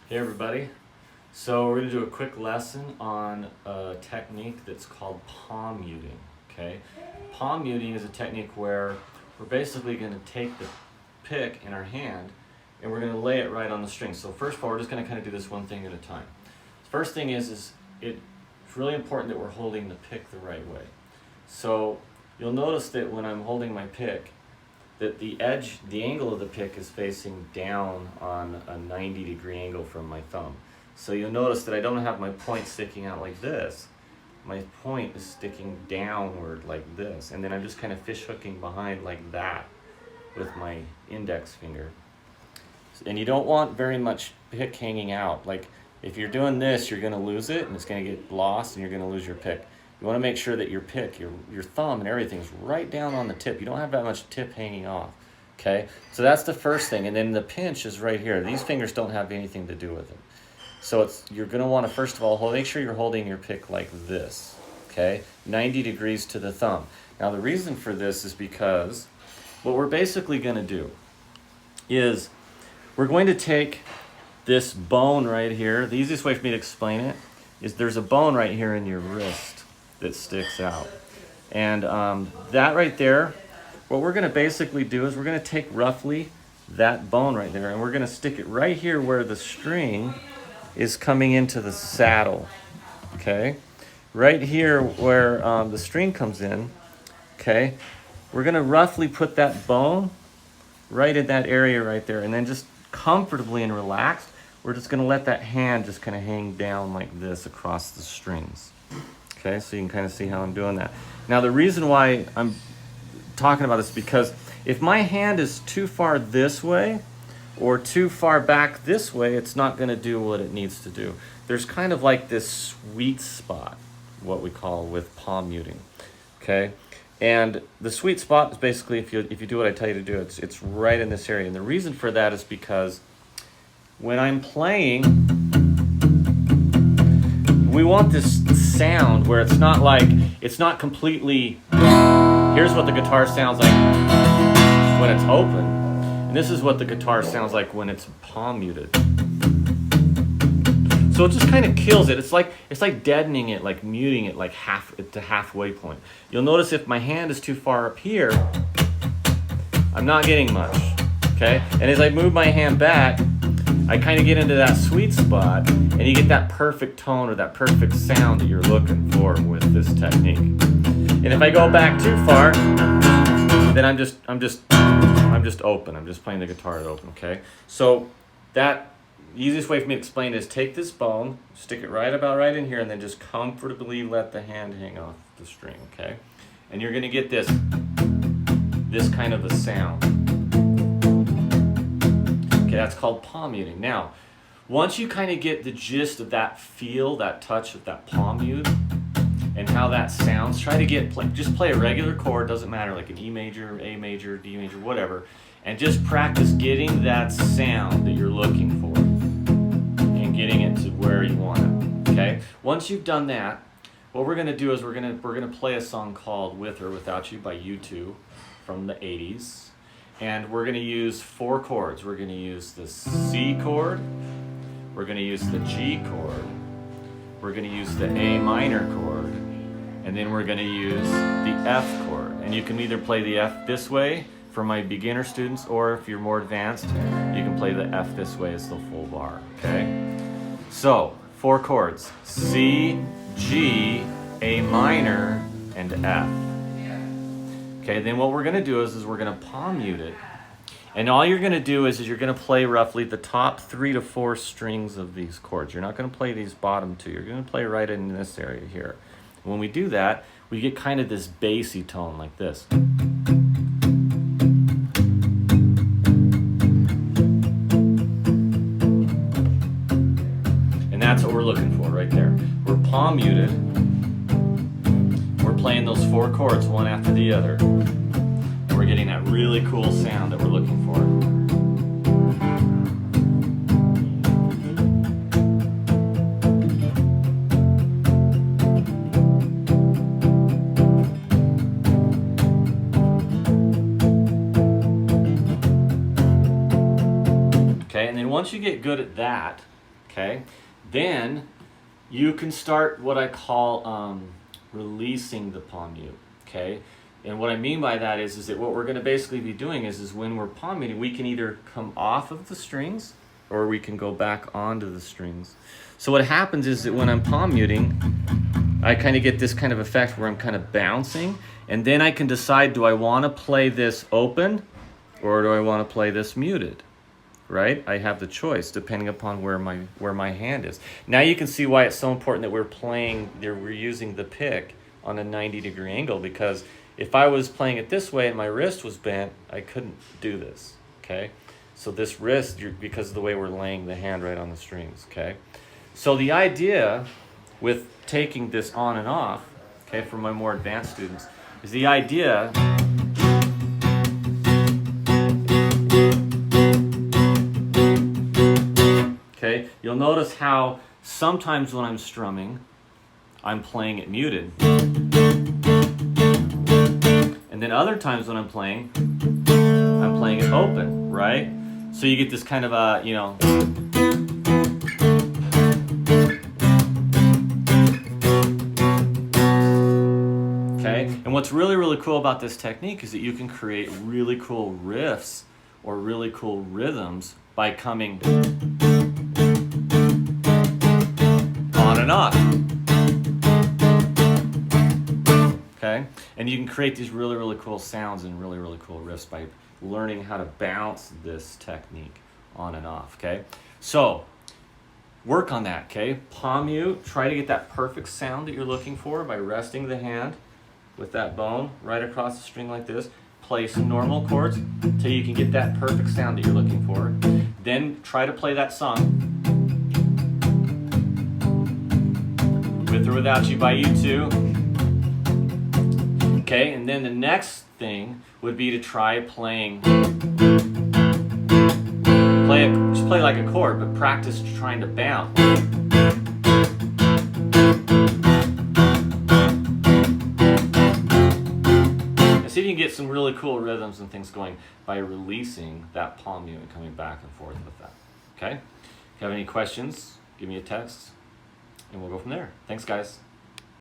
Hey everybody. So we're going to do a quick lesson on a technique that's called palm muting. Okay? Palm muting is a technique where we're basically going to take the pick in our hand and we're going to lay it right on the string. So first of all, we're just going to kind of do this one thing at a time. First thing is it's really important that we're holding the pick the right way. So you'll notice that when I'm holding my pick, that the angle of the pick is facing down on a 90-degree angle from my thumb. So you'll notice that I don't have my point sticking out like this. My point is sticking downward like this. And then I'm just kind of fish hooking behind like that with my index finger. And you don't want very much pick hanging out. Like if you're doing this, you're gonna lose it and it's gonna get lost and you're gonna lose your pick. You want to make sure that your pick, your thumb and everything's right down on the tip. You don't have that much tip hanging off, okay? So that's the first thing. And then the pinch is right here. These fingers don't have anything to do with it. So you're going to want to, first of all, make sure you're holding your pick like this, okay? 90 degrees to the thumb. Now the reason for this is because what we're basically going to do is we're going to take this bone right here. The easiest way for me to explain it is there's a bone right here in your wrist that sticks out. And that right there, what we're going to basically do is we're going to take roughly that bone right there and we're going to stick it right here where the string is coming into the saddle, okay? Right here where the string comes in, okay? We're going to roughly put that bone right in that area right there and then just comfortably and relaxed, we're just going to let that hand just kind of hang down like this across the strings. Okay, so you can kind of see how I'm doing that. Now the reason why I'm talking about this is because if my hand is too far this way or too far back this way, it's not going to do what it needs to do. There's kind of like this sweet spot, what we call with palm muting. Okay, and the sweet spot is basically if you do what I tell you to do, it's right in this area. And the reason for that is because when I'm playing, we want this sound where it's not completely, here's what the guitar sounds like when it's open, and this is what the guitar sounds like when it's palm muted. So it just kind of kills it. It's like deadening it, like muting it like halfway point. You'll notice if my hand is too far up here, I'm not getting much, okay? And as I move my hand back, I kind of get into that sweet spot and you get that perfect tone or that perfect sound that you're looking for with this technique. And if I go back too far, then I'm just open. I'm just playing the guitar at open, okay? So the easiest way for me to explain is take this bone, stick it right in here and then just comfortably let the hand hang off the string, okay? And you're gonna get this kind of a sound. That's called palm muting. Now, once you kind of get the gist of that feel, that touch of that palm mute, and how that sounds, try to just play a regular chord, doesn't matter, like an E major, A major, D major, whatever, and just practice getting that sound that you're looking for and getting it to where you want it, okay? Once you've done that, what we're going to do is we're going to play a song called With or Without You by U2 from the 80s. And we're going to use 4 chords. We're going to use the C chord, we're going to use the G chord, we're going to use the A minor chord, and then we're going to use the F chord. And you can either play the F this way for my beginner students, or if you're more advanced, you can play the F this way as the full bar, okay? So, 4 chords, C, G, A minor, and F. Okay, then what we're going to do is we're going to palm mute it. And all you're going to do is you're going to play roughly the top 3 to 4 strings of these chords. You're not going to play these bottom 2. You're going to play right in this area here. When we do that, we get kind of this bassy tone like this. And that's what we're looking for right there. We're palm muted. We're playing those 4 chords one after the other. And we're getting that really cool sound that we're looking for. Okay, and then once you get good at that, okay? Then you can start what I call releasing the palm mute, okay? And what I mean by that is that what we're going to basically be doing is when we're palm muting, we can either come off of the strings or we can go back onto the strings. So what happens is that when I'm palm muting, I kind of get this kind of effect where I'm kind of bouncing, and then I can decide, do I want to play this open or do I want to play this muted? Right? I have the choice depending upon where my hand is. Now you can see why it's so important that we're using the pick on a 90-degree angle, because if I was playing it this way and my wrist was bent, I couldn't do this, okay? So this wrist, because of the way we're laying the hand right on the strings, okay? So the idea with taking this on and off, okay, for my more advanced students, is the idea okay, you'll notice how sometimes when I'm strumming, I'm playing it muted. And then other times when I'm playing it open, right? So you get this kind of a, you know, okay? And what's really, really cool about this technique is that you can create really cool riffs or really cool rhythms by coming on and off. Okay? And you can create these really, really cool sounds and really, really cool riffs by learning how to bounce this technique on and off, okay? So, work on that, okay? Palm mute, try to get that perfect sound that you're looking for by resting the hand with that bone right across the string like this. Play some normal chords until you can get that perfect sound that you're looking for. Then try to play that song, With or Without You by U2. Okay, and then the next thing would be to try playing, just play like a chord, but practice trying to bounce. And see if you can get some really cool rhythms and things going by releasing that palm mute and coming back and forth with that. Okay? If you have any questions, give me a text, and we'll go from there. Thanks, guys.